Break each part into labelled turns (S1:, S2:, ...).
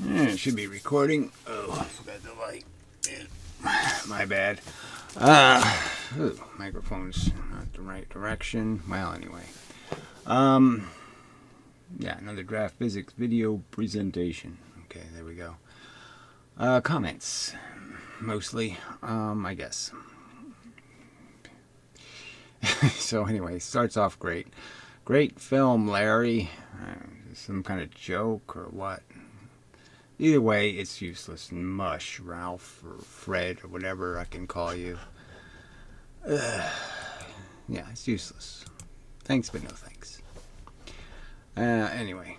S1: It should be recording. Oh, I forgot the light. My bad. Microphone's not the right direction. Well, anyway. Yeah, another draft physics video presentation. Okay, there we go. Comments, mostly, I guess. So anyway, starts off great. Great film, Larry. Some kind of joke or what? Either way, it's useless. Mush, Ralph, or Fred, or whatever I can call you. Yeah, it's useless. Thanks, but no thanks. Anyway,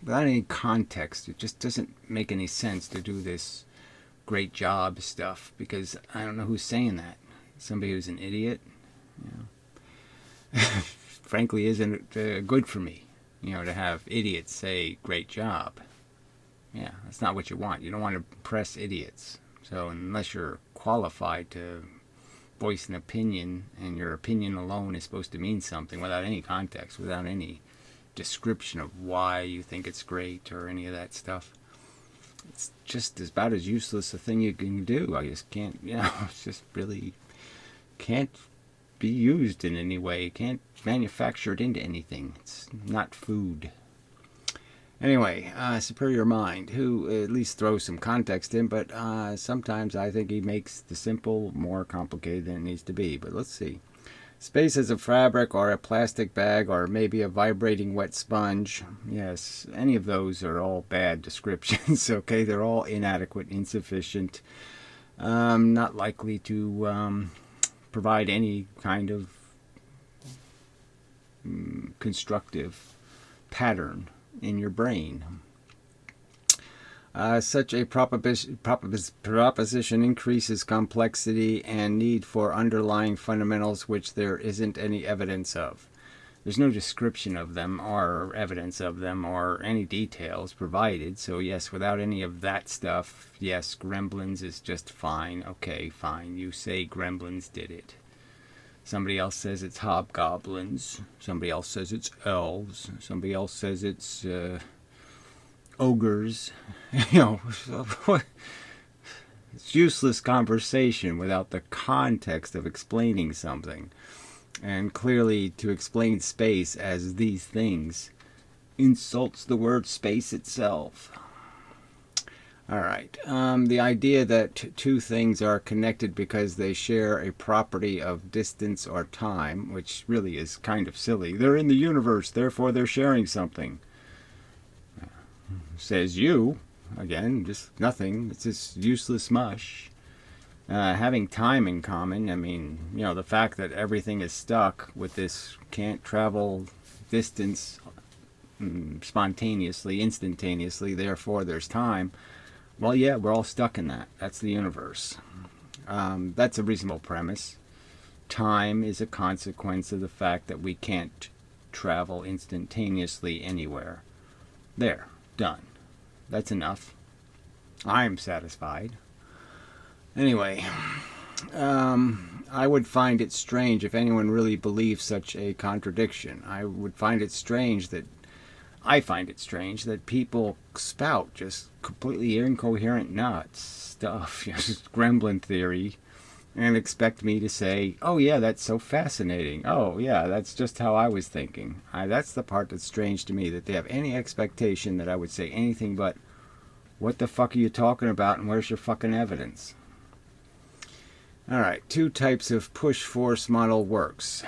S1: without any context, it just doesn't make any sense to do this great job stuff, because I don't know who's saying that. Somebody who's an idiot? Frankly, isn't good for me, to have idiots say great job. Yeah, that's not what you want. You don't want to impress idiots. So unless you're qualified to voice an opinion, and your opinion alone is supposed to mean something without any context, without any description of why you think it's great or any of that stuff, it's just about as useless a thing you can do. I just can't, it's just really can't be used in any way. Can't manufacture it into anything. It's not food. Anyway, Superior Mind, who at least throws some context in, but sometimes I think he makes the simple more complicated than it needs to be. But let's see. Space as a fabric or a plastic bag or maybe a vibrating wet sponge. Yes, any of those are all bad descriptions, okay? They're all inadequate, insufficient, not likely to provide any kind of constructive pattern in your brain. Such a proposition increases complexity and need for underlying fundamentals which there isn't any evidence of. There's no description of them or evidence of them or any details provided. So yes, without any of that stuff, yes, gremlins is just fine. Okay, fine. You say gremlins did it. Somebody else says it's hobgoblins. Somebody else says it's elves. Somebody else says it's ogres. It's useless conversation without the context of explaining something. And clearly, to explain space as these things insults the word space itself. All right. The idea that two things are connected because they share a property of distance or time, which really is kind of silly. They're in the universe, therefore they're sharing something. Says you. Again, just nothing. It's just useless mush. Having time in common, the fact that everything is stuck with this can't travel distance spontaneously, instantaneously, therefore there's time. Well, yeah, we're all stuck in that. That's the universe. That's a reasonable premise. Time is a consequence of the fact that we can't travel instantaneously anywhere. There, done. That's enough. I'm satisfied. Anyway, I would find it strange if anyone really believed such a contradiction. I find it strange that people spout just completely incoherent nuts stuff, just gremlin theory, and expect me to say, oh yeah, that's so fascinating. Oh yeah, that's just how I was thinking. That's the part that's strange to me, that they have any expectation that I would say anything but, what the fuck are you talking about and where's your fucking evidence? Alright, two types of push force model works.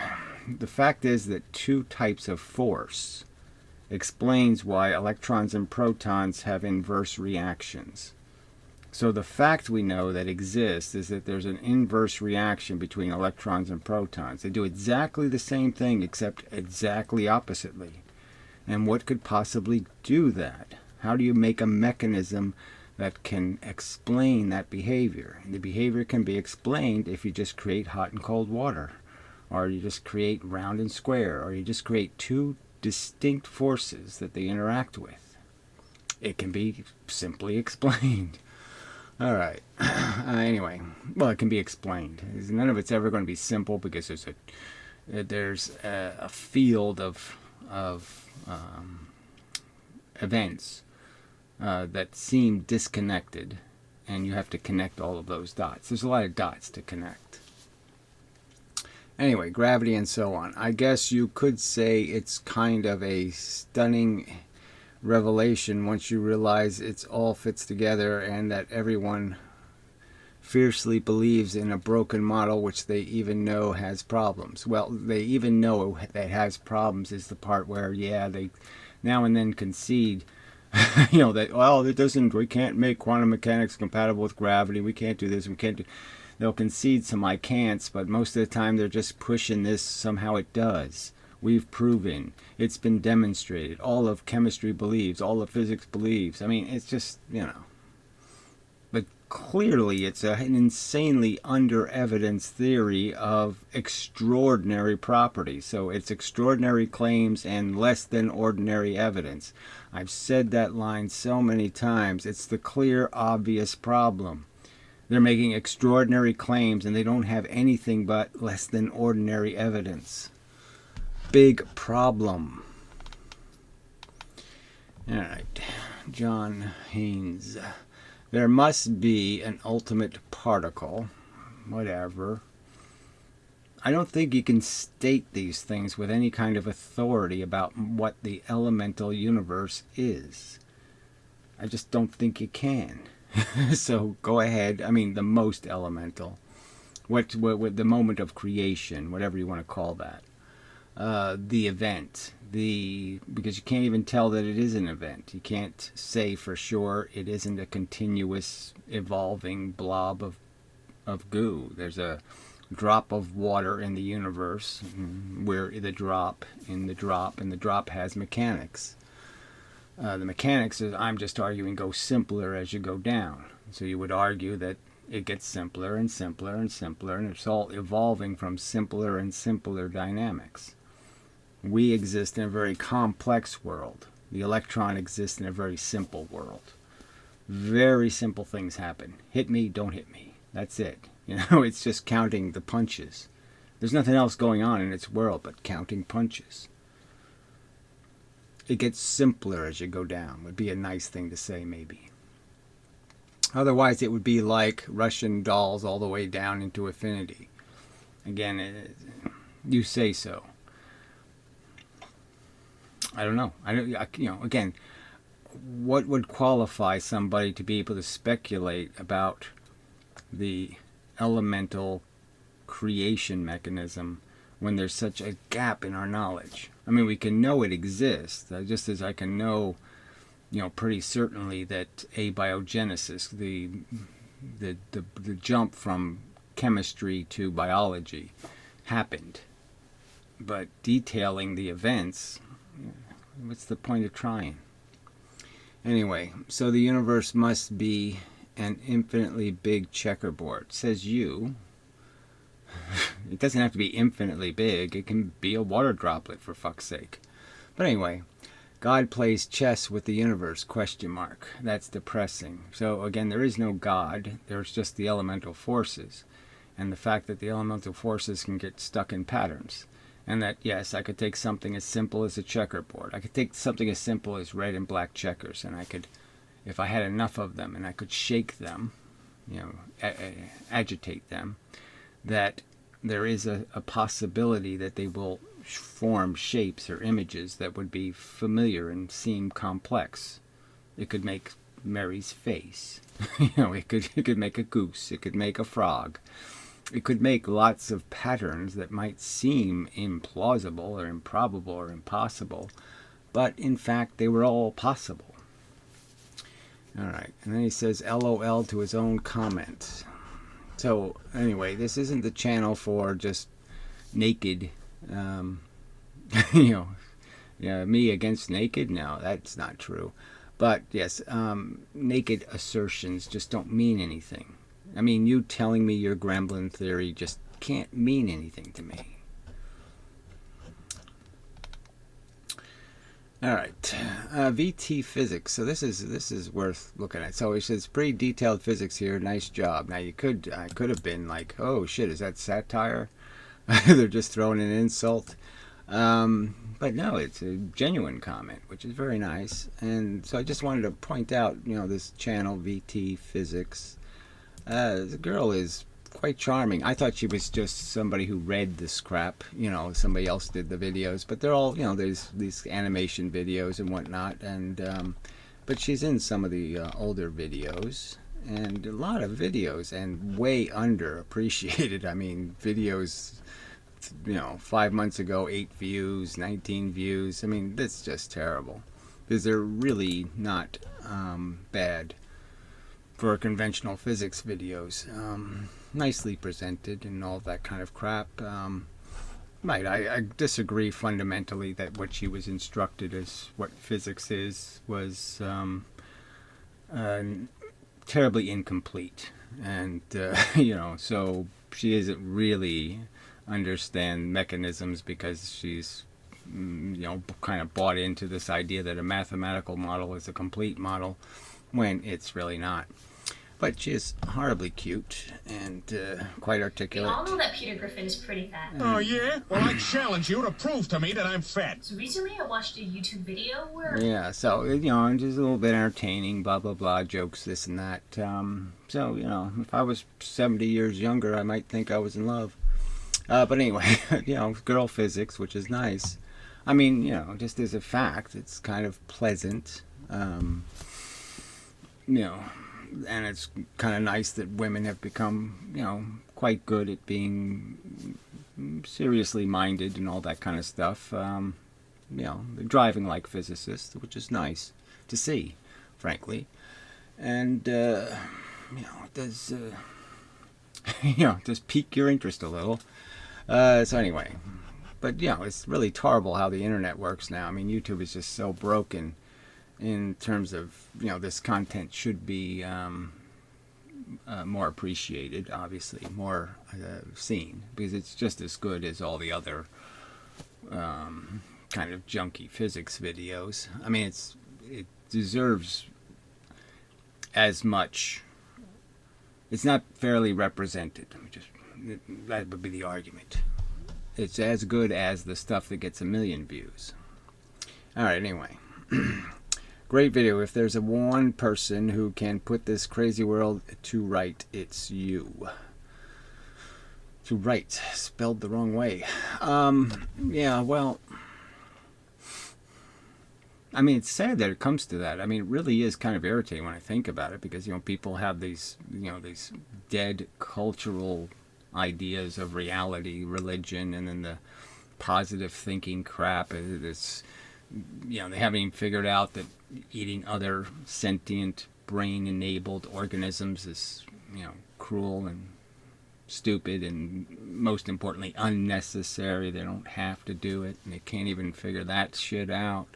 S1: The fact is that two types of force explains why electrons and protons have inverse reactions. So the fact we know that exists is that there's an inverse reaction between electrons and protons. They do exactly the same thing except exactly oppositely. And what could possibly do that? How do you make a mechanism that can explain that behavior? And the behavior can be explained if you just create hot and cold water, or you just create round and square, or you just create two distinct forces that they interact with. It can be simply explained. All right. Anyway, well, it can be explained. None of it's ever going to be simple because there's a field of events that seem disconnected, and you have to connect all of those dots. There's a lot of dots to connect. Anyway, gravity and so on. I guess you could say it's kind of a stunning revelation once you realize it's all fits together and that everyone fiercely believes in a broken model which they even know has problems. Well, they even know that it has problems is the part where, yeah, they now and then concede, that, well, we can't make quantum mechanics compatible with gravity, we can't do this, we can't do... They'll concede some I can'ts, but most of the time they're just pushing this, somehow it does. We've proven. It's been demonstrated. All of chemistry believes. All of physics believes. I mean, it's just, But clearly it's an insanely under-evidenced theory of extraordinary properties. So it's extraordinary claims and less than ordinary evidence. I've said that line so many times. It's the clear, obvious problem. They're making extraordinary claims and they don't have anything but less than ordinary evidence. Big problem. All right, John Haynes. There must be an ultimate particle, whatever. I don't think you can state these things with any kind of authority about what the elemental universe is. I just don't think you can. So go ahead. I mean, the most elemental. What the moment of creation, whatever you want to call that. The event. Because you can't even tell that it is an event. You can't say for sure it isn't a continuous evolving blob of goo. There's a drop of water in the universe where the drop has mechanics. The mechanics, I'm just arguing, go simpler as you go down. So you would argue that it gets simpler and simpler and simpler, and it's all evolving from simpler and simpler dynamics. We exist in a very complex world. The electron exists in a very simple world. Very simple things happen. Hit me, don't hit me. That's it. It's just counting the punches. There's nothing else going on in its world but counting punches. It gets simpler as you go down, would be a nice thing to say, maybe. Otherwise, it would be like Russian dolls all the way down into infinity. Again, you say so. I don't know. Again, what would qualify somebody to be able to speculate about the elemental creation mechanism when there's such a gap in our knowledge? I mean, we can know it exists, just as I can know, pretty certainly that abiogenesis, the jump from chemistry to biology, happened. But detailing the events, what's the point of trying? Anyway, so the universe must be an infinitely big checkerboard, says you. It doesn't have to be infinitely big. It can be a water droplet, for fuck's sake. But anyway, God plays chess with the universe, ? That's depressing. So again, there is no God. There's just the elemental forces. And the fact that the elemental forces can get stuck in patterns. And that, yes, I could take something as simple as a checkerboard. I could take something as simple as red and black checkers. And I could, if I had enough of them and I could shake them, agitate them, that there is a possibility that they will form shapes or images that would be familiar and seem complex. It could make Mary's face. It could make a goose. It could make a frog. It could make lots of patterns that might seem implausible or improbable or impossible, but in fact they were all possible. All right, and then he says LOL to his own comment. So anyway, this isn't the channel for just naked, me against naked. No, that's not true. But yes, naked assertions just don't mean anything. I mean, you telling me your Gremlin theory just can't mean anything to me. All right, VT physics. So this is worth looking at. So he says pretty detailed physics here. Nice job. Now I could have been like, oh shit, is that satire? They're just throwing an insult. But no, it's a genuine comment, which is very nice. And so I just wanted to point out, this channel, VT Physics. The girl is quite charming. I thought she was just somebody who read this crap. Somebody else did the videos. But they're all, there's these animation videos and whatnot. And but she's in some of the older videos. And a lot of videos, and way underappreciated. I mean, videos, 5 months ago, 8 views, 19 views. I mean, that's just terrible. Because they're really not bad for conventional physics videos. Nicely presented and all that kind of crap. Right, I disagree fundamentally that what she was instructed as what physics is was terribly incomplete. And, so she isn't really understand mechanisms because she's kind of bought into this idea that a mathematical model is a complete model when it's really not. But she is horribly cute and quite articulate.
S2: We all know that Peter Griffin is pretty fat.
S3: Oh, yeah? Well, I challenge you to prove to me that I'm fat.
S2: So recently I watched a YouTube video where...
S1: Yeah, so, just a little bit entertaining, blah, blah, blah, jokes, this and that. So, if I was 70 years younger, I might think I was in love. But anyway, girl physics, which is nice. I mean, just as a fact, it's kind of pleasant. And it's kind of nice that women have become, quite good at being seriously minded and all that kind of stuff. They're driving like physicists, which is nice to see, frankly. And, it does, it does pique your interest a little. So anyway, but, it's really terrible how the internet works now. I mean, YouTube is just so broken. In terms of, this content should be more appreciated, obviously, more seen, because it's just as good as all the other kind of junky physics videos. I mean, it deserves as much. It's not fairly represented. That would be the argument. It's as good as the stuff that gets 1 million views. All right, anyway. Great video. If there's one person who can put this crazy world to right, it's you. To right, spelled the wrong way. Yeah, well, I mean, it's sad that it comes to that. I mean, it really is kind of irritating when I think about it, because, people have these, these dead cultural ideas of reality, religion, and then the positive thinking crap. It's, they haven't even figured out that eating other sentient brain-enabled organisms is, cruel and stupid and, most importantly, unnecessary. They don't have to do it, and they can't even figure that shit out.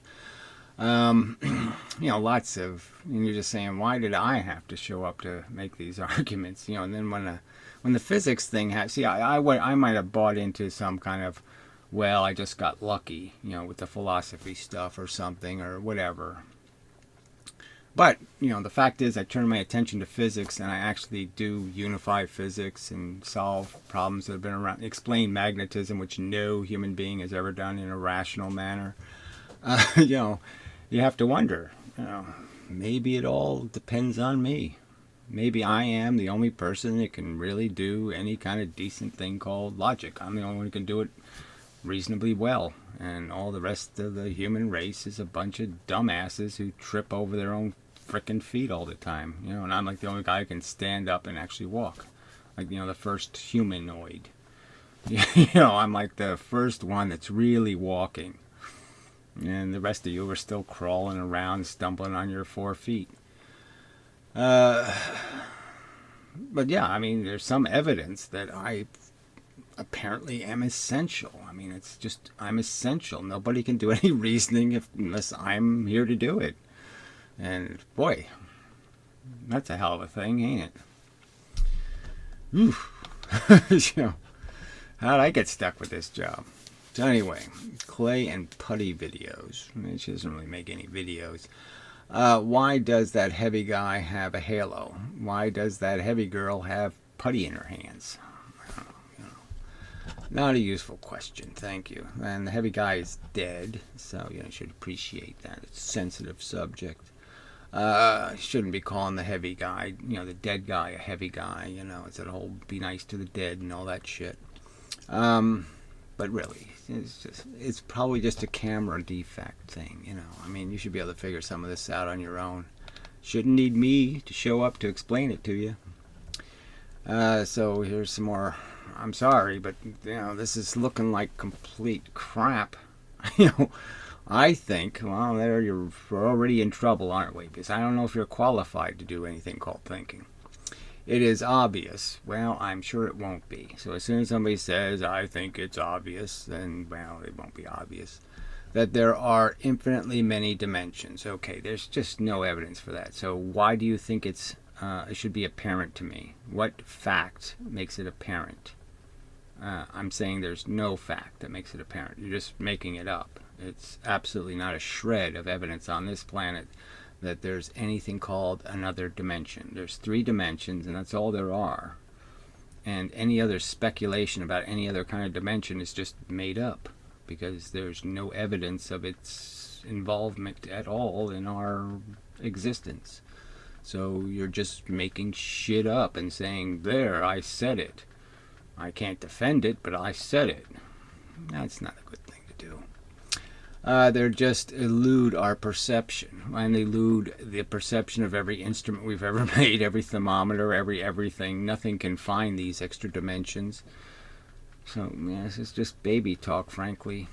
S1: Lots of, and you're just saying, why did I have to show up to make these arguments? And then when the physics thing happened, see, I might have bought into some kind of, well, I just got lucky, with the philosophy stuff or something or whatever. But, the fact is I turn my attention to physics, and I actually do unify physics and solve problems that have been around, explain magnetism, which no human being has ever done in a rational manner. You have to wonder, maybe it all depends on me. Maybe I am the only person that can really do any kind of decent thing called logic. I'm the only one who can do it reasonably well, and all the rest of the human race is a bunch of dumbasses who trip over their own frickin' feet all the time, and I'm like the only guy who can stand up and actually walk, like, the first humanoid. I'm like the first one that's really walking, and the rest of you are still crawling around, stumbling on your 4 feet. But yeah, I mean, there's some evidence that I apparently am essential. I mean, it's just, I'm essential. Nobody can do any reasoning unless I'm here to do it. And boy, that's a hell of a thing, ain't it? Oof. How'd I get stuck with this job? So anyway, clay and putty videos. I mean, she doesn't really make any videos. Why does that heavy guy have a halo? Why does that heavy girl have putty in her hands? Not a useful question, thank you. And the heavy guy is dead, so you should appreciate that. It's a sensitive subject. Shouldn't be calling the heavy guy, the dead guy a heavy guy. It's that whole be nice to the dead and all that shit. But really, it's probably just a camera defect thing. I mean, you should be able to figure some of this out on your own. Shouldn't need me to show up to explain it to you. So here's some more. I'm sorry, but this is looking like complete crap. I think, well, we're already in trouble, aren't we? Because I don't know if you're qualified to do anything called thinking. It is obvious. Well, I'm sure it won't be. So as soon as somebody says, I think it's obvious, then, well, it won't be obvious. That there are infinitely many dimensions. Okay, there's just no evidence for that. So why do you think it should be apparent to me? What fact makes it apparent? I'm saying there's no fact that makes it apparent. You're just making it up. It's absolutely not a shred of evidence on this planet that there's anything called another dimension. There's 3 dimensions, and that's all there are. And any other speculation about any other kind of dimension is just made up, because there's no evidence of its involvement at all in our existence. So you're just making shit up and saying, there, I said it. I can't defend it, but I said it. That's not a good thing to do. They just elude our perception, and elude the perception of every instrument we've ever made, every thermometer, everything. Nothing can find these extra dimensions. So, yeah, this is just baby talk, frankly.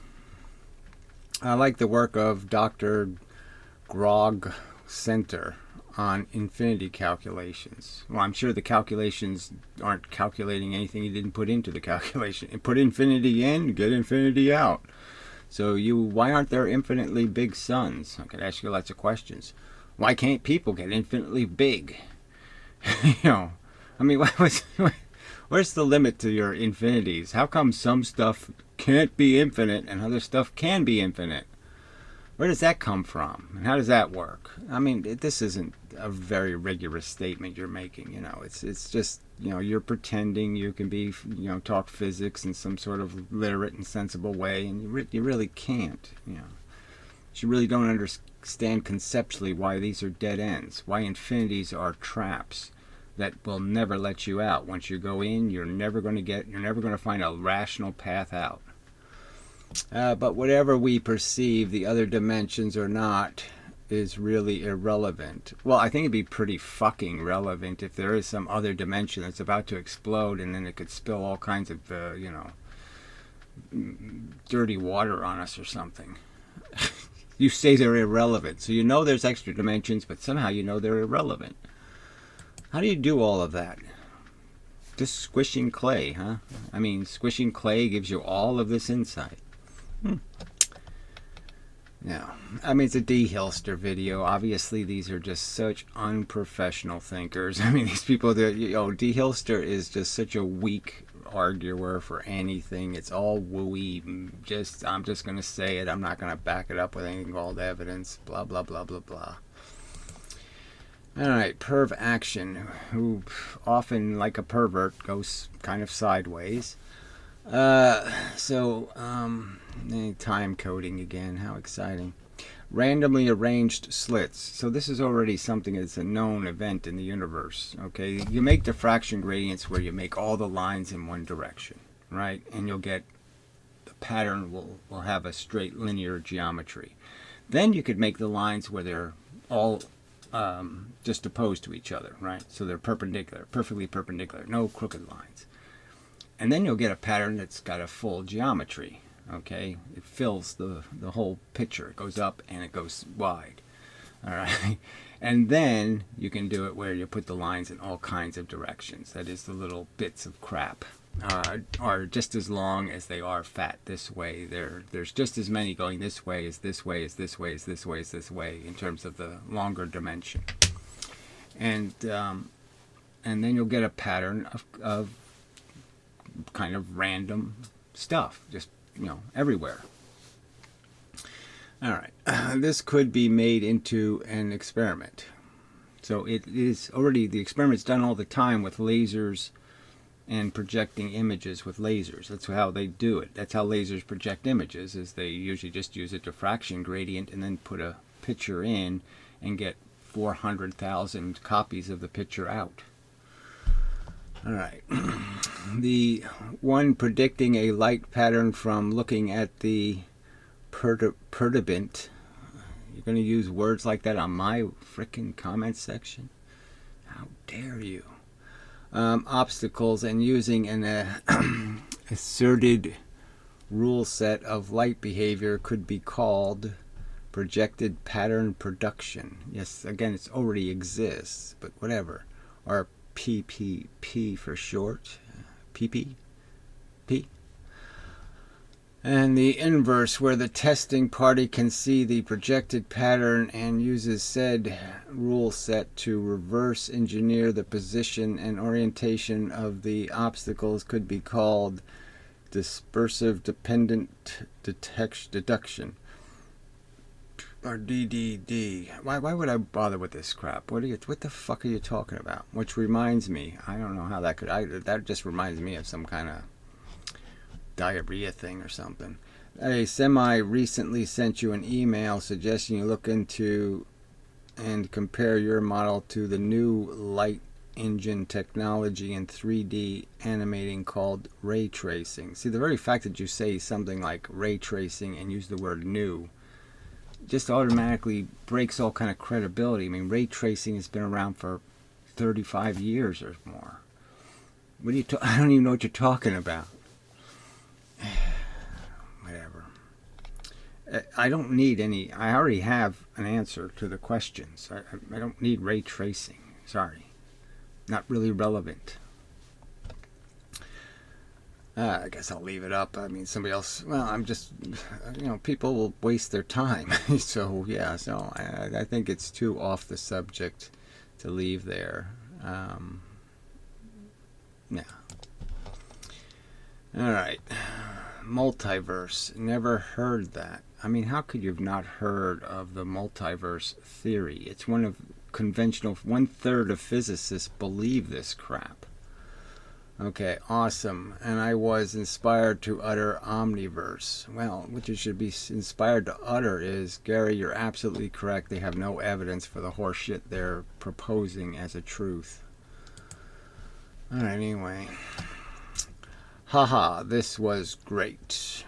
S1: I like the work of Dr. Grog Center on infinity calculations. Well, I'm sure the calculations aren't calculating anything you didn't put into the calculation. Put infinity in, get infinity out. So why aren't there infinitely big suns? I could ask you lots of questions. Why can't people get infinitely big? I mean, where's the limit to your infinities? How come some stuff can't be infinite and other stuff can be infinite? Where does that come from? And how does that work? I mean, this isn't a very rigorous statement you're making. It's just, you're pretending you can be, talk physics in some sort of literate and sensible way, and you really can't. You really don't understand conceptually why these are dead ends, why infinities are traps that will never let you out. Once you go in, you're never going to find a rational path out. But whatever we perceive, the other dimensions or not, is really irrelevant. Well, I think it'd be pretty fucking relevant if there is some other dimension that's about to explode, and then it could spill all kinds of, dirty water on us or something. You say they're irrelevant. So there's extra dimensions, but somehow they're irrelevant. How do you do all of that? Just squishing clay, huh? I mean, squishing clay gives you all of this insight. Yeah, I mean, it's a D. Hilster video. Obviously, these are just such unprofessional thinkers. I mean, these people, D. Hilster is just such a weak arguer for anything. It's all wooey. I'm just going to say it. I'm not going to back it up with anything called evidence. Blah, blah, blah, blah, blah. All right, perv action, who often, like a pervert, goes kind of sideways. Time coding again, how exciting. Randomly arranged slits. So this is already something that's a known event in the universe, okay? You make diffraction gradients where you make all the lines in one direction, right? And you'll get, the pattern will have a straight linear geometry. Then you could make the lines where they're all just opposed to each other, right? So they're perpendicular, perfectly perpendicular, no crooked lines. And then you'll get a pattern that's got a full geometry, okay? It fills the whole picture. It goes up and it goes wide, all right? And then you can do it where you put the lines in all kinds of directions. That is, the little bits of crap are just as long as they are fat this way. There's just as many going this way as this way as this way as this way as this way in terms of the longer dimension. And then you'll get a pattern of kind of random stuff, just everywhere. All right, this could be made into an experiment. So it is already, the experiment's done all the time with lasers and projecting images with lasers. That's how they do it. That's how lasers project images, is they usually just use a diffraction gradient and then put a picture in and get 400,000 copies of the picture out. All right. The one predicting a light pattern from looking at the perturbant. You're going to use words like that on my frickin' comment section? How dare you? Obstacles and using an asserted rule set of light behavior could be called projected pattern production. Yes, again, it already exists, but whatever. Or PPP for short. PP? P? And the inverse, where the testing party can see the projected pattern and uses said rule set to reverse engineer the position and orientation of the obstacles, could be called dispersive dependent deduction. Or DDD. Why would I bother with this crap? What the fuck are you talking about? Which reminds me, I don't know how that could. That just reminds me of some kind of diarrhea thing or something. A semi recently sent you an email suggesting you look into and compare your model to the new light engine technology in 3D animating called ray tracing. See, the very fact that you say something like ray tracing and use the word new just automatically breaks all kind of credibility. I mean, ray tracing has been around for 35 years or more. What are you I don't even know what you're talking about. Whatever. I don't need any. I already have an answer to the questions. I don't need ray tracing. Sorry. Not really relevant. I guess I'll leave it up. I mean, somebody else. Well, I'm just, people will waste their time. So yeah. So I think it's too off the subject to leave there. Yeah. All right. Multiverse. Never heard that. I mean, how could you have not heard of the multiverse theory? It's one of conventional. 1/3 of physicists believe this crap. Okay, awesome. And I was inspired to utter omniverse. Well, what you should be inspired to utter is, Gary, you're absolutely correct. They have no evidence for the horse shit they're proposing as a truth. All right, anyway. Haha, this was great.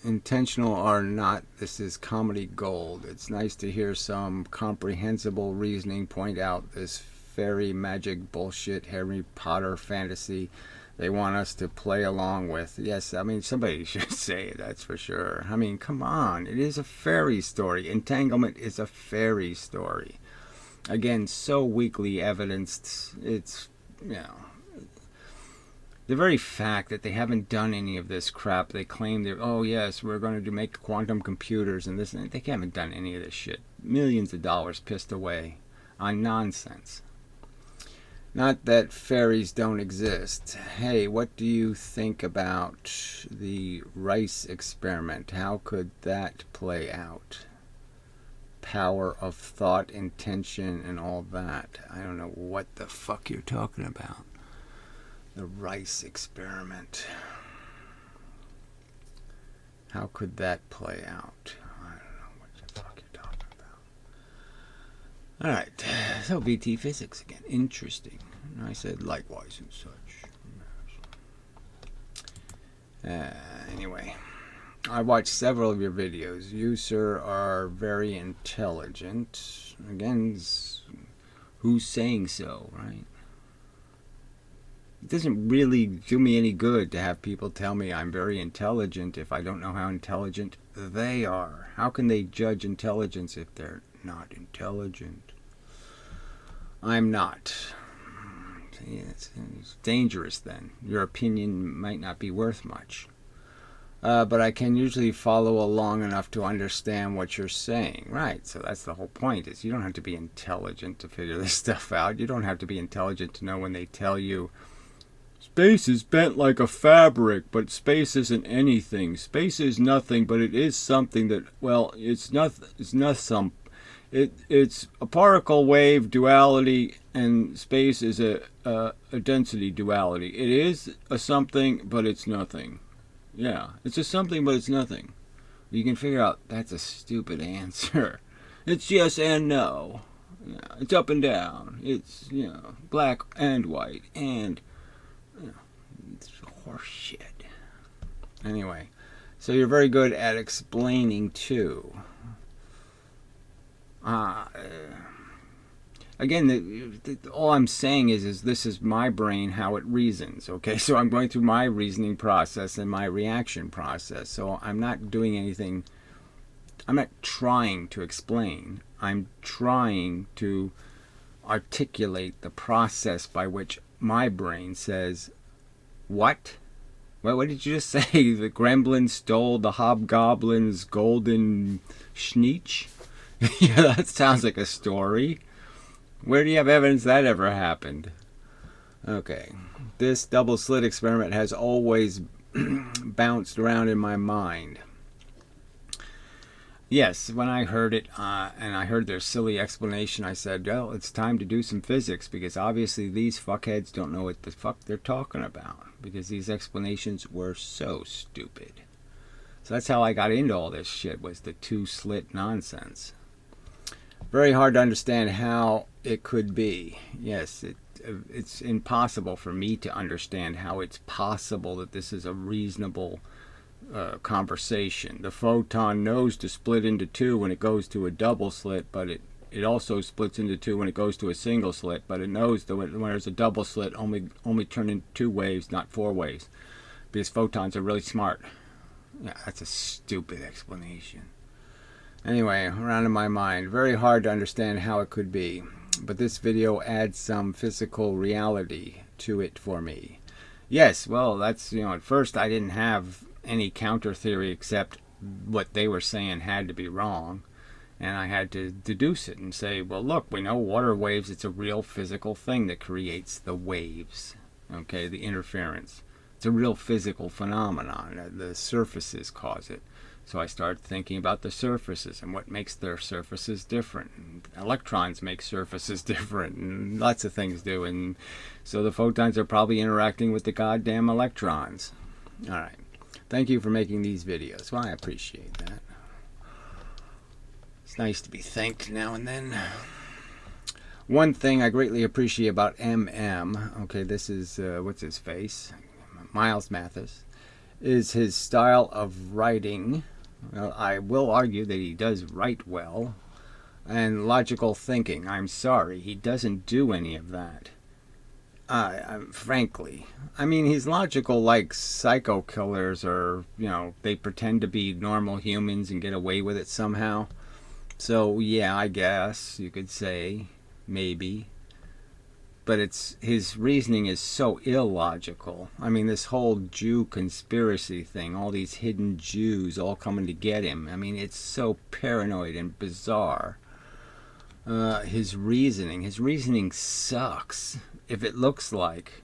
S1: Intentional or not, this is comedy gold. It's nice to hear some comprehensible reasoning point out this fairy magic bullshit Harry Potter fantasy they want us to play along with. Yes, I mean, somebody should say it, that's for sure. I mean, come on, it is a fairy story. Entanglement is a fairy story. Again, so weakly evidenced. It's, the very fact that they haven't done any of this crap, they claim they're, oh yes, we're going to make quantum computers and this, and they haven't done any of this shit. Millions of dollars pissed away on nonsense. Not that fairies don't exist. Hey, what do you think about the rice experiment? How could that play out? Power of thought, intention, and all that. I don't know what the fuck you're talking about. The rice experiment. How could that play out? I don't know what the fuck you're talking about. Alright, so VT physics again. Interesting. I said likewise and such. Anyway, I watched several of your videos. You, sir, are very intelligent. Again, who's saying so, right? It doesn't really do me any good to have people tell me I'm very intelligent if I don't know how intelligent they are. How can they judge intelligence if they're not intelligent? I'm not. See, it's dangerous then. Your opinion might not be worth much. But I can usually follow along enough to understand what you're saying. Right, so that's the whole point, is you don't have to be intelligent to figure this stuff out. You don't have to be intelligent to know when they tell you space is bent like a fabric, but space isn't anything. Space is nothing, but it is something that, well, it's not some. It's a particle wave duality, and space is a density duality. It is a something, but it's nothing. Yeah, it's a something, but it's nothing. You can figure out that's a stupid answer. It's yes and no. Yeah, it's up and down. It's, black and white. And, it's horse shit. Anyway, so you're very good at explaining too. Again, all I'm saying is this is my brain, how it reasons, okay? So I'm going through my reasoning process and my reaction process. So I'm not doing anything, I'm not trying to explain. I'm trying to articulate the process by which my brain says, what? What did you just say? The gremlin stole the hobgoblin's golden schneech? Yeah, that sounds like a story. Where do you have evidence that ever happened? Okay. This double slit experiment has always bounced around in my mind. Yes, when I heard it, and I heard their silly explanation, I said, well, it's time to do some physics, because obviously these fuckheads don't know what the fuck they're talking about, because these explanations were so stupid. So that's how I got into all this shit, was the two-slit nonsense. Very hard to understand how it could be. Yes, it's impossible for me to understand how it's possible that this is a reasonable conversation. The photon knows to split into two when it goes to a double slit, but it also splits into two when it goes to a single slit, but it knows that when there's a double slit, only turn into two waves, not four waves, because photons are really smart. Yeah, that's a stupid explanation. Anyway, around in my mind, very hard to understand how it could be, but this video adds some physical reality to it for me. Yes, well, that's, at first I didn't have any counter theory except what they were saying had to be wrong, and I had to deduce it and say, well, look, we know water waves, it's a real physical thing that creates the waves, okay, the interference. It's a real physical phenomenon. The surfaces cause it. So I started thinking about the surfaces and what makes their surfaces different. And electrons make surfaces different, and lots of things do. And so the photons are probably interacting with the goddamn electrons. All right. Thank you for making these videos. Well, I appreciate that. It's nice to be thanked now and then. One thing I greatly appreciate about MM, okay, this is, what's his face? Miles Mathis, is his style of writing. Well, I will argue that he does write well. And logical thinking. I'm sorry, he doesn't do any of that. Frankly. I mean, he's logical like psycho killers, or, they pretend to be normal humans and get away with it somehow. So, yeah, I guess you could say, maybe. But his reasoning is so illogical. I mean, this whole Jew conspiracy thing, all these hidden Jews all coming to get him. I mean, it's so paranoid and bizarre. His reasoning sucks. If it looks like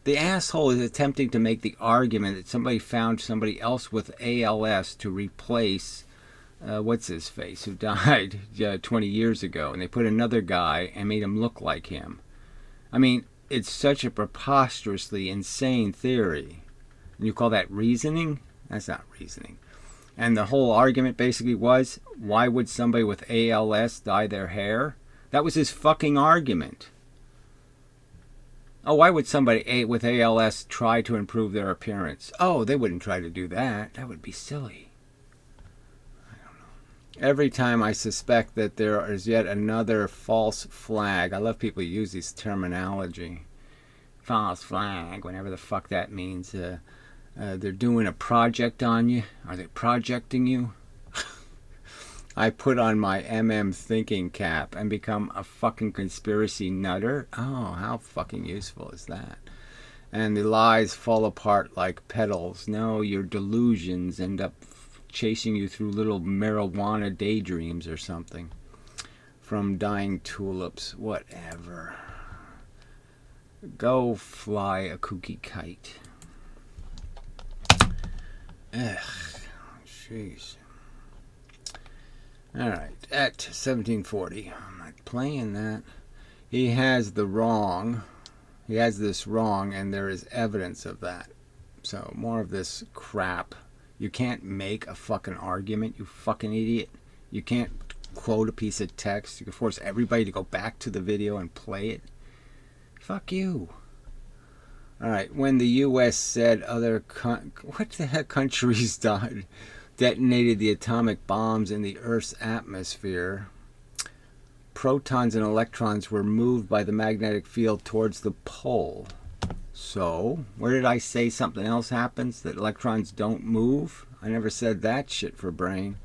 S1: the asshole is attempting to make the argument that somebody found somebody else with ALS to replace what's his face, who died 20 years ago, and they put another guy and made him look like him. I mean, it's such a preposterously insane theory. And you call that reasoning? That's not reasoning. And the whole argument basically was, why would somebody with ALS dye their hair? That was his fucking argument. Oh, why would somebody with ALS try to improve their appearance? Oh, they wouldn't try to do that. That would be silly. Every time I suspect that there is yet another false flag, I love people who use this terminology. False flag, whatever the fuck that means. They're doing a project on you. Are they projecting you? I put on my MM thinking cap and become a fucking conspiracy nutter. Oh, how fucking useful is that? And the lies fall apart like petals. No, your delusions end up chasing you through little marijuana daydreams or something. From dying tulips, whatever. Go fly a kooky kite. Ugh, jeez. Alright, at 1740. I'm not playing that. He has the wrong. He has this wrong, and there is evidence of that. So, more of this crap. You can't make a fucking argument, you fucking idiot. You can't quote a piece of text. You can force everybody to go back to the video and play it. Fuck you. Alright, when the U.S. said what the heck countries detonated the atomic bombs in the Earth's atmosphere, protons and electrons were moved by the magnetic field towards the pole. So, where did I say something else happens? That electrons don't move? I never said that shit for brain.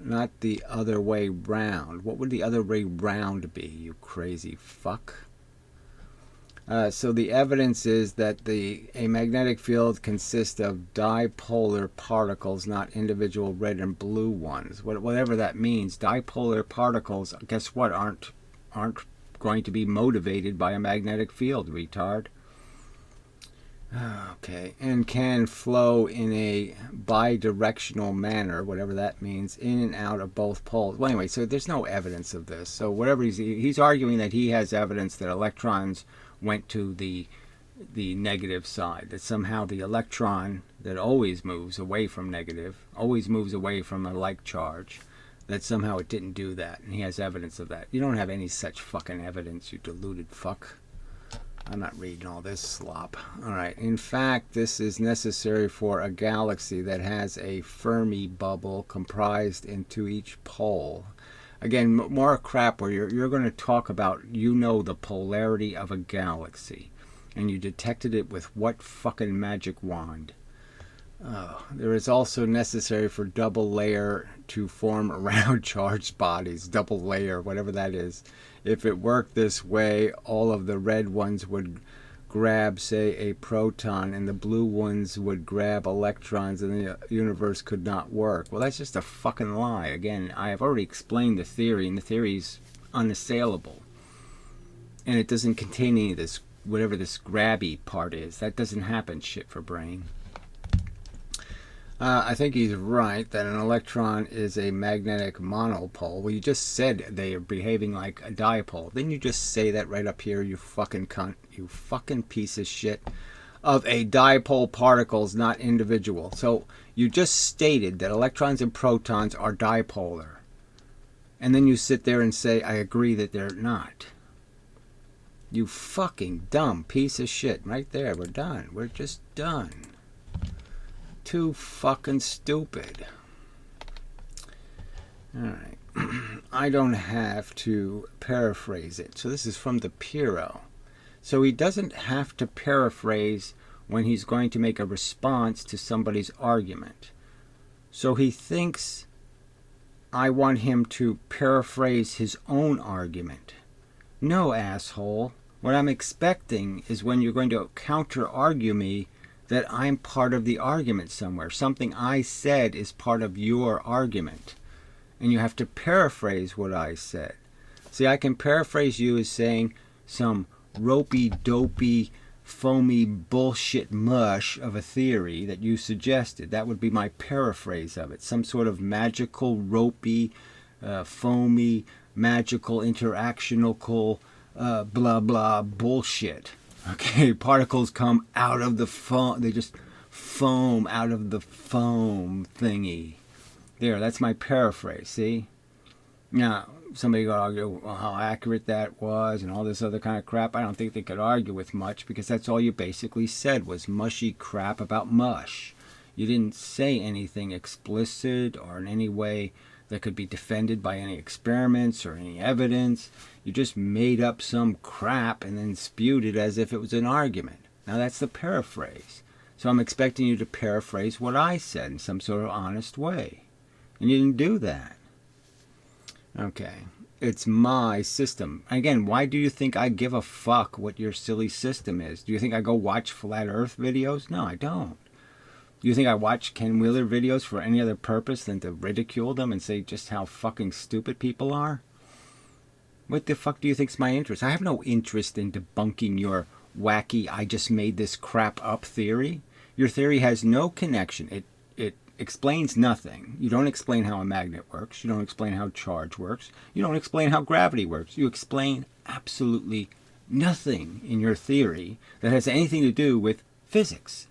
S1: Not the other way round. What would the other way round be, you crazy fuck? So the evidence is that a magnetic field consists of dipolar particles, not individual red and blue ones. Whatever that means. Dipolar particles, guess what, aren't going to be motivated by a magnetic field, retard. Okay, and can flow in a bidirectional manner, whatever that means, in and out of both poles. Well, anyway, so there's no evidence of this. So whatever he's arguing that he has evidence that electrons went to the negative side, that somehow the electron that always moves away from negative, always moves away from a like charge, that somehow it didn't do that, and he has evidence of that. You don't have any such fucking evidence, you deluded fuck. I'm not reading all this slop. Alright, in fact, this is necessary for a galaxy that has a Fermi bubble comprised into each pole. Again, more crap where you're going to talk about, the polarity of a galaxy. And you detected it with what fucking magic wand? There is also necessary for double layer to form around charged bodies. Double layer, whatever that is. If it worked this way, all of the red ones would grab, say, a proton, and the blue ones would grab electrons, and the universe could not work. Well, that's just a fucking lie. Again, I have already explained the theory, and the theory's unassailable. And it doesn't contain any of this, whatever this grabby part is. That doesn't happen, shit for brain. I think he's right that an electron is a magnetic monopole. Well, you just said they are behaving like a dipole. Didn't you just say that right up here, you fucking cunt? You fucking piece of shit. Of a dipole particles, not individual. So you just stated that electrons and protons are dipolar. And then you sit there and say, I agree that they're not. You fucking dumb piece of shit. Right there, we're done. We're just done. Too fucking stupid. Alright. I don't have to paraphrase it. So this is from the Piro. So he doesn't have to paraphrase when he's going to make a response to somebody's argument. So he thinks I want him to paraphrase his own argument. No, asshole. What I'm expecting is when you're going to counter-argue me that I'm part of the argument somewhere. Something I said is part of your argument. And you have to paraphrase what I said. See, I can paraphrase you as saying some ropey, dopey, foamy bullshit mush of a theory that you suggested. That would be my paraphrase of it. Some sort of magical, ropey, foamy, magical, interactional, blah, blah, bullshit. Okay, particles come out of the foam. They just foam out of the foam thingy. There, that's my paraphrase, see? Now, somebody could argue how accurate that was and all this other kind of crap. I don't think they could argue with much because that's all you basically said was mushy crap about mush. You didn't say anything explicit or in any way that could be defended by any experiments or any evidence. You just made up some crap and then spewed it as if it was an argument. Now that's the paraphrase. So I'm expecting you to paraphrase what I said in some sort of honest way. And you didn't do that. Okay. It's my system. Again, why do you think I give a fuck what your silly system is? Do you think I go watch Flat Earth videos? No, I don't. Do you think I watch Ken Wheeler videos for any other purpose than to ridicule them and say just how fucking stupid people are? What the fuck do you think's my interest? I have no interest in debunking your wacky, I just made this crap up theory. Your theory has no connection. explains nothing. You don't explain how a magnet works. You don't explain how charge works. You don't explain how gravity works. You explain absolutely nothing in your theory that has anything to do with physics.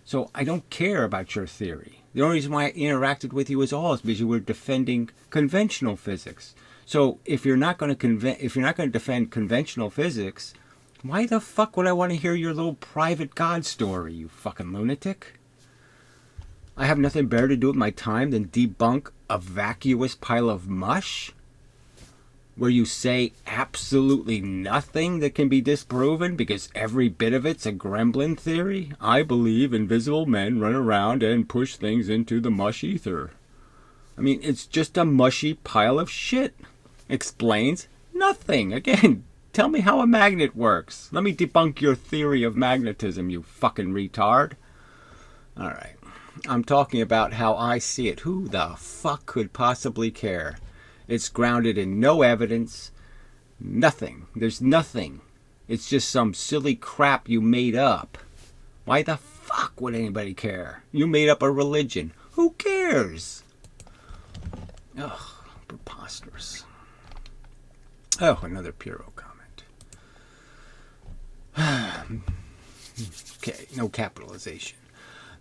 S1: So I don't care about your theory. The only reason why I interacted with you is because you were defending conventional physics. So if you're not going to defend conventional physics, why the fuck would I want to hear your little private God story, you fucking lunatic? I have nothing better to do with my time than debunk a vacuous pile of mush? Where you say absolutely nothing that can be disproven because every bit of it's a gremlin theory? I believe invisible men run around and push things into the mush ether. I mean, it's just a mushy pile of shit. Explains nothing. Again, tell me how a magnet works. Let me debunk your theory of magnetism, you fucking retard. Alright. I'm talking about how I see it. Who the fuck could possibly care? It's grounded in no evidence. Nothing. There's nothing. It's just some silly crap you made up. Why the fuck would anybody care? You made up a religion. Who cares? Ugh, preposterous. Oh, another Piro comment. Okay, no capitalization.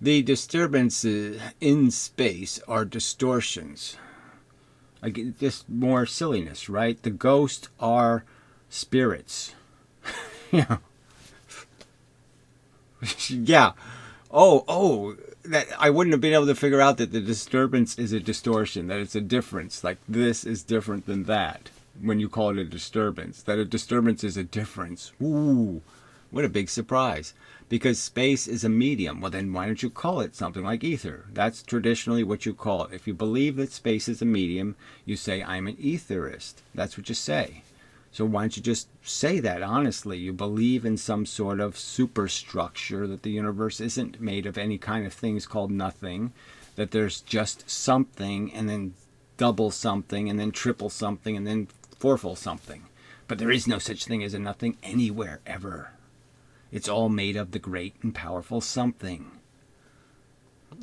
S1: The disturbances in space are distortions. Just more silliness, right? The ghosts are spirits. Yeah. Yeah. Oh, that I wouldn't have been able to figure out that the disturbance is a distortion, that it's a difference. Like this is different than that when you call it a disturbance. That a disturbance is a difference. Ooh, what a big surprise. Because space is a medium. Well, then why don't you call it something like ether? That's traditionally what you call it. If you believe that space is a medium, you say, I'm an etherist. That's what you say. So why don't you just say that honestly? You believe in some sort of superstructure, that the universe isn't made of any kind of things called nothing, that there's just something and then double something and then triple something and then fourfold something. But there is no such thing as a nothing anywhere ever. It's all made of the great and powerful something.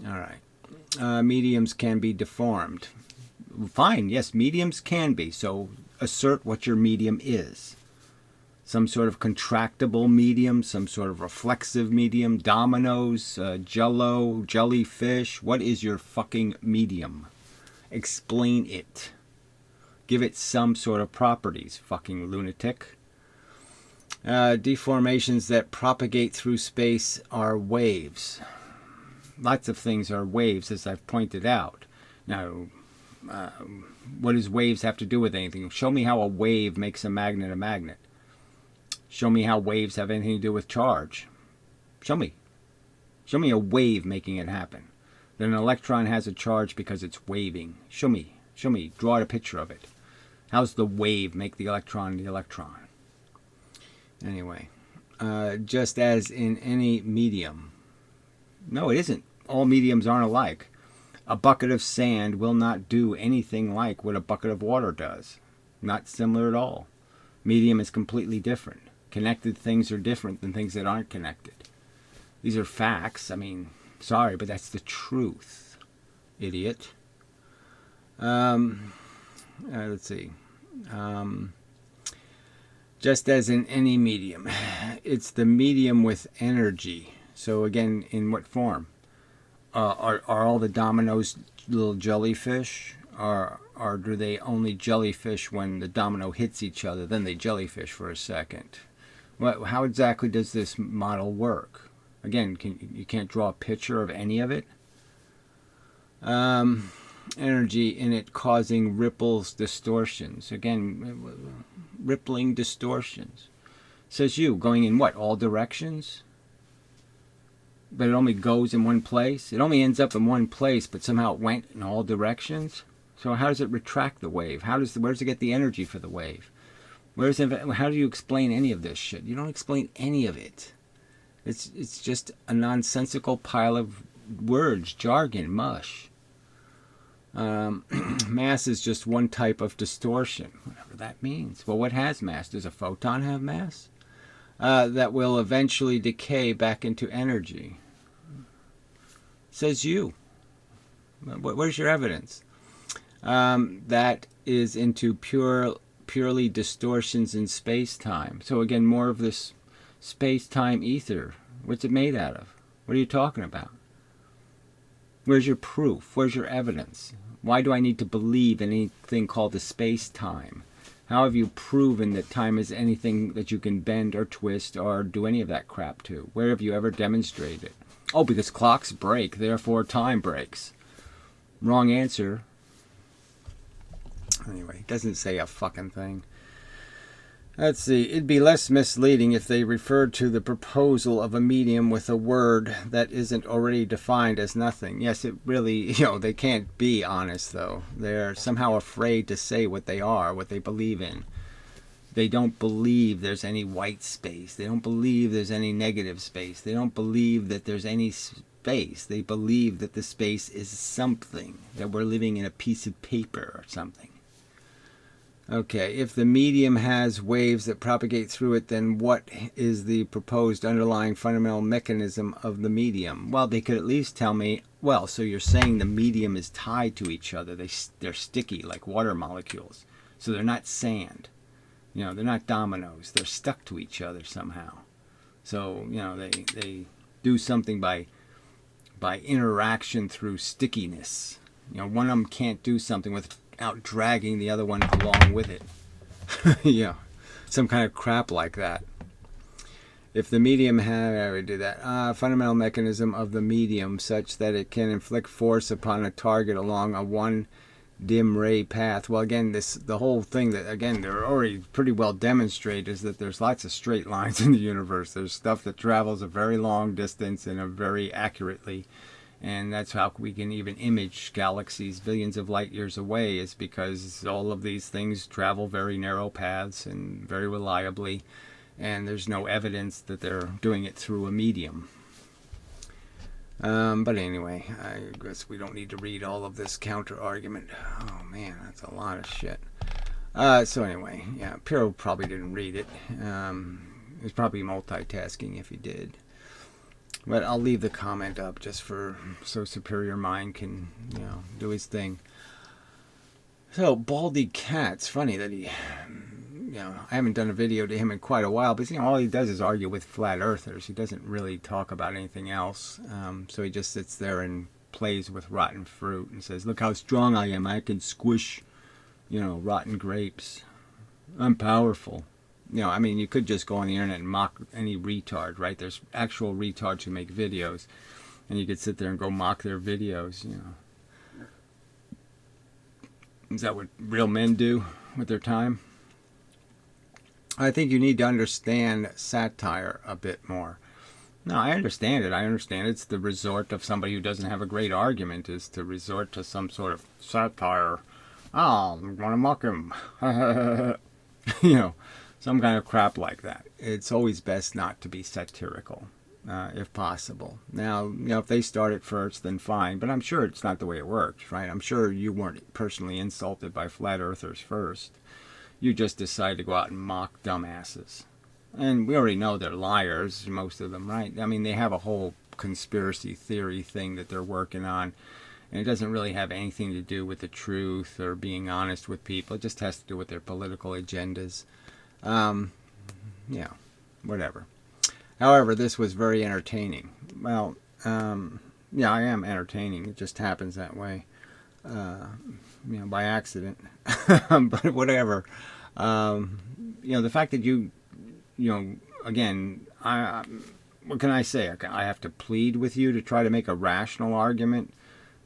S1: All right. Mediums can be deformed. Fine, yes, mediums can be. So assert what your medium is. Some sort of contractible medium, some sort of reflexive medium, dominoes, jello, jellyfish. What is your fucking medium? Explain it. Give it some sort of properties, fucking lunatic. Deformations that propagate through space are waves. Lots of things are waves, as I've pointed out. Now, what does waves have to do with anything? Show me how a wave makes a magnet a magnet. Show me how waves have anything to do with charge. Show me. Show me a wave making it happen. That an electron has a charge because it's waving. Show me. Show me. Draw a picture of it. How's the wave make the electron? Anyway, just as in any medium. No, it isn't. All mediums aren't alike. A bucket of sand will not do anything like what a bucket of water does. Not similar at all. Medium is completely different. Connected things are different than things that aren't connected. These are facts. I mean, sorry, but that's the truth. Idiot. Let's see. Just as in any medium, it's the medium with energy. So again, in what form? Are all the dominoes little jellyfish? Or do they only jellyfish when the domino hits each other? Then they jellyfish for a second. How exactly does this model work? Again, you can't draw a picture of any of it? Energy in it causing ripples, distortions. Again, rippling distortions. Says you, going in what? All directions? But it only goes in one place? It only ends up in one place, but somehow it went in all directions? So how does it retract the wave? Where does it get the energy for the wave? How do you explain any of this shit? You don't explain any of it. It's just a nonsensical pile of words, jargon, mush. Mass is just one type of distortion, whatever that means. Well, what has mass? Does a photon have mass? That will eventually decay back into energy. Says you. Where's your evidence? That is into purely distortions in space-time. So again, more of this space-time ether. What's it made out of? What are you talking about? Where's your proof? Where's your evidence? Why do I need to believe in anything called the space-time? How have you proven that time is anything that you can bend or twist or do any of that crap to? Where have you ever demonstrated it? Oh, because clocks break, therefore time breaks. Wrong answer. Anyway, it doesn't say a fucking thing. Let's see. It'd be less misleading if they referred to the proposal of a medium with a word that isn't already defined as nothing. Yes, it really, they can't be honest, though. They're somehow afraid to say what they are, what they believe in. They don't believe there's any white space. They don't believe there's any negative space. They don't believe that there's any space. They believe that the space is something, that we're living in a piece of paper or something. Okay, if the medium has waves that propagate through it, then what is the proposed underlying fundamental mechanism of the medium? Well, they could at least tell me, well, so you're saying the medium is tied to each other. They're sticky like water molecules. So they're not sand. They're not dominoes. They're stuck to each other somehow. So, they do something by interaction through stickiness. One of them can't do something without dragging the other one along with it. Yeah, some kind of crap like that. If the medium had, I do that, fundamental mechanism of the medium such that it can inflict force upon a target along a one dim ray path. Well, again, the whole thing that, again, they're already pretty well demonstrated is that there's lots of straight lines in the universe. There's stuff that travels a very long distance and very accurately. And that's how we can even image galaxies billions of light years away, is because all of these things travel very narrow paths and very reliably, and there's no evidence that they're doing it through a medium. But anyway, I guess we don't need to read all of this counter-argument. Oh man, that's a lot of shit. So anyway, yeah, Piero probably didn't read it. He was probably multitasking if he did. But I'll leave the comment up just so Superior Mind can, do his thing. So, Baldy Cat's funny that he, I haven't done a video to him in quite a while, but, all he does is argue with flat earthers. He doesn't really talk about anything else. So he just sits there and plays with rotten fruit and says, look how strong I am. I can squish, rotten grapes. I'm powerful. You could just go on the internet and mock any retard, right? There's actual retards who make videos, and you could sit there and go mock their videos, Is that what real men do with their time? I think you need to understand satire a bit more. No, I understand it. It's the resort of somebody who doesn't have a great argument, is to resort to some sort of satire. Oh, I'm going to mock him. Some kind of crap like that. It's always best not to be satirical, if possible. Now, if they start it first, then fine. But I'm sure it's not the way it works, right? I'm sure you weren't personally insulted by flat earthers first. You just decided to go out and mock dumbasses. And we already know they're liars, most of them, right? They have a whole conspiracy theory thing that they're working on. And it doesn't really have anything to do with the truth or being honest with people. It just has to do with their political agendas. Whatever. However, this was very entertaining. Well, I am entertaining. It just happens that way, by accident. But whatever. The fact that you again, what can I say? I have to plead with you to try to make a rational argument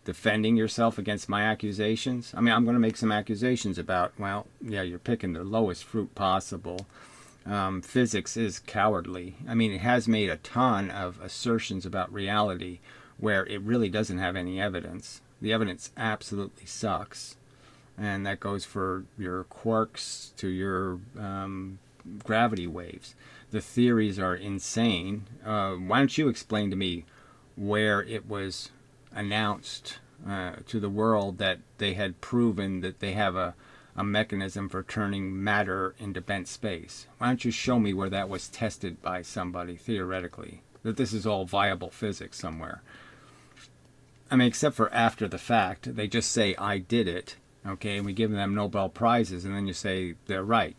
S1: defending yourself against my accusations. I'm going to make some accusations about, you're picking the lowest fruit possible. Physics is cowardly. It has made a ton of assertions about reality where it really doesn't have any evidence. The evidence absolutely sucks. And that goes for your quarks to your gravity waves. The theories are insane. Why don't you explain to me where it was announced to the world that they had proven that they have a mechanism for turning matter into bent space? Why don't you show me where that was tested by somebody theoretically, that this is all viable physics somewhere? I mean, except for after the fact, they just say, I did it, okay, and we give them Nobel Prizes, and then you say they're right.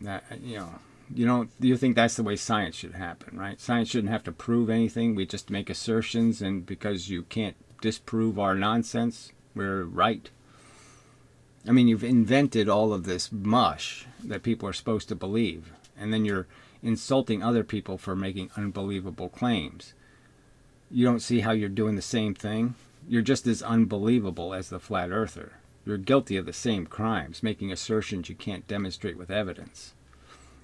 S1: That, you think that's the way science should happen, right? Science shouldn't have to prove anything. We just make assertions, and because you can't disprove our nonsense, we're right. I mean, you've invented all of this mush that people are supposed to believe, and then you're insulting other people for making unbelievable claims. You don't see how you're doing the same thing? You're just as unbelievable as the flat earther. You're guilty of the same crimes, making assertions you can't demonstrate with evidence.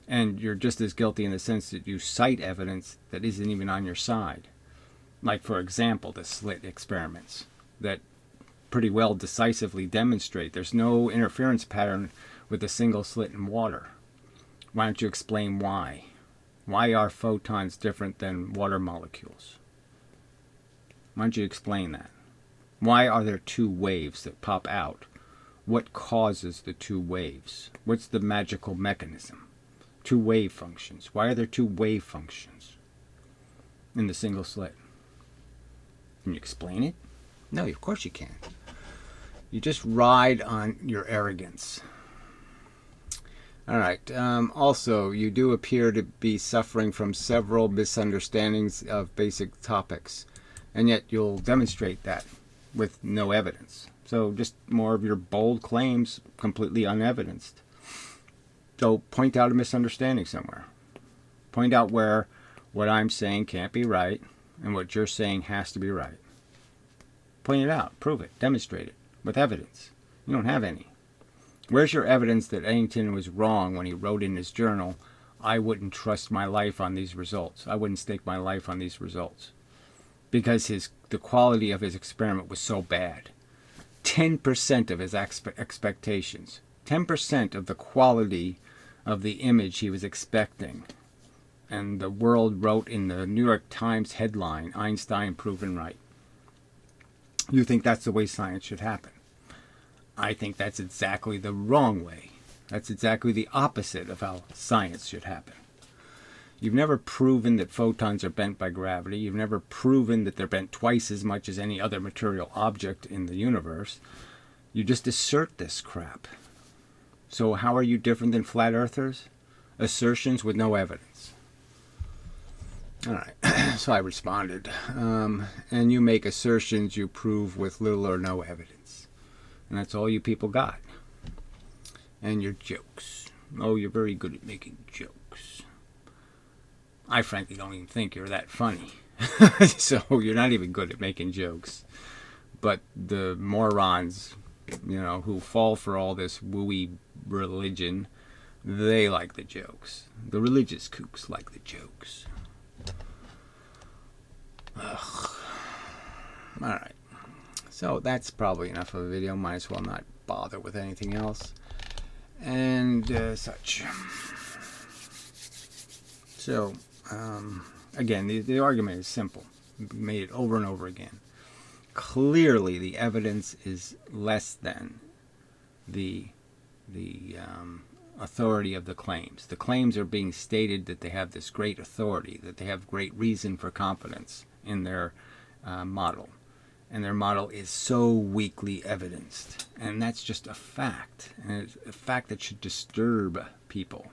S1: And you're just as guilty in the sense that you cite evidence that isn't even on your side. Like, for example, the slit experiments that pretty well decisively demonstrate there's no interference pattern with a single slit in water. Why don't you explain why? Why are photons different than water molecules? Why don't you explain that? Why are there two waves that pop out? What causes the two waves? What's the magical mechanism? Two wave functions. Why are there two wave functions in the single slit? Can you explain it? No, of course you can't. You just ride on your arrogance. All right. Also, you do appear to be suffering from several misunderstandings of basic topics, and yet you'll demonstrate that with no evidence. So just more of your bold claims, completely unevidenced. So point out a misunderstanding somewhere. Point out where what I'm saying can't be right and what you're saying has to be right. Point it out. Prove it. Demonstrate it with evidence. You don't have any. Where's your evidence that Eddington was wrong when he wrote in his journal, I wouldn't trust my life on these results. I wouldn't stake my life on these results. Because the quality of his experiment was so bad. 10% of his expectations. 10% of the quality of the image he was expecting. And the world wrote in the New York Times headline, Einstein proven right. You think that's the way science should happen. I think that's exactly the wrong way. That's exactly the opposite of how science should happen. You've never proven that photons are bent by gravity. You've never proven that they're bent twice as much as any other material object in the universe. You just assert this crap. So how are you different than flat earthers? Assertions with no evidence. All right, so I responded. And you make assertions you prove with little or no evidence. And that's all you people got. And your jokes. Oh, you're very good at making jokes. I frankly don't even think you're that funny. So you're not even good at making jokes. But the morons, who fall for all this wooey religion, they like the jokes. The religious kooks like the jokes. Ugh. All right. So that's probably enough of a video. Might as well not bother with anything else. And such. So, again, the argument is simple. We made it over and over again. Clearly, the evidence is less than the authority of the claims. The claims are being stated that they have this great authority, that they have great reason for confidence in their model. And their model is so weakly evidenced. And that's just a fact. And it's a fact that should disturb people.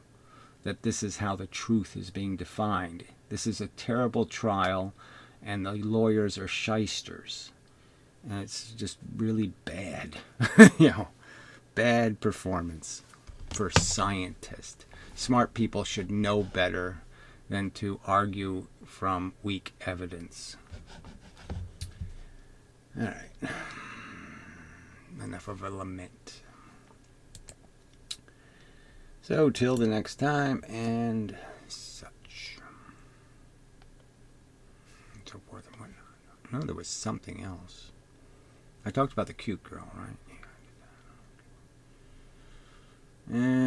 S1: That this is how the truth is being defined. This is a terrible trial, and the lawyers are shysters. And it's just really bad. Bad performance for scientists. Smart people should know better than to argue from weak evidence. All right. Enough of a lament. So, till the next time, and such. So forth and whatnot. No, there was something else. I talked about the cute girl, right? Yeah.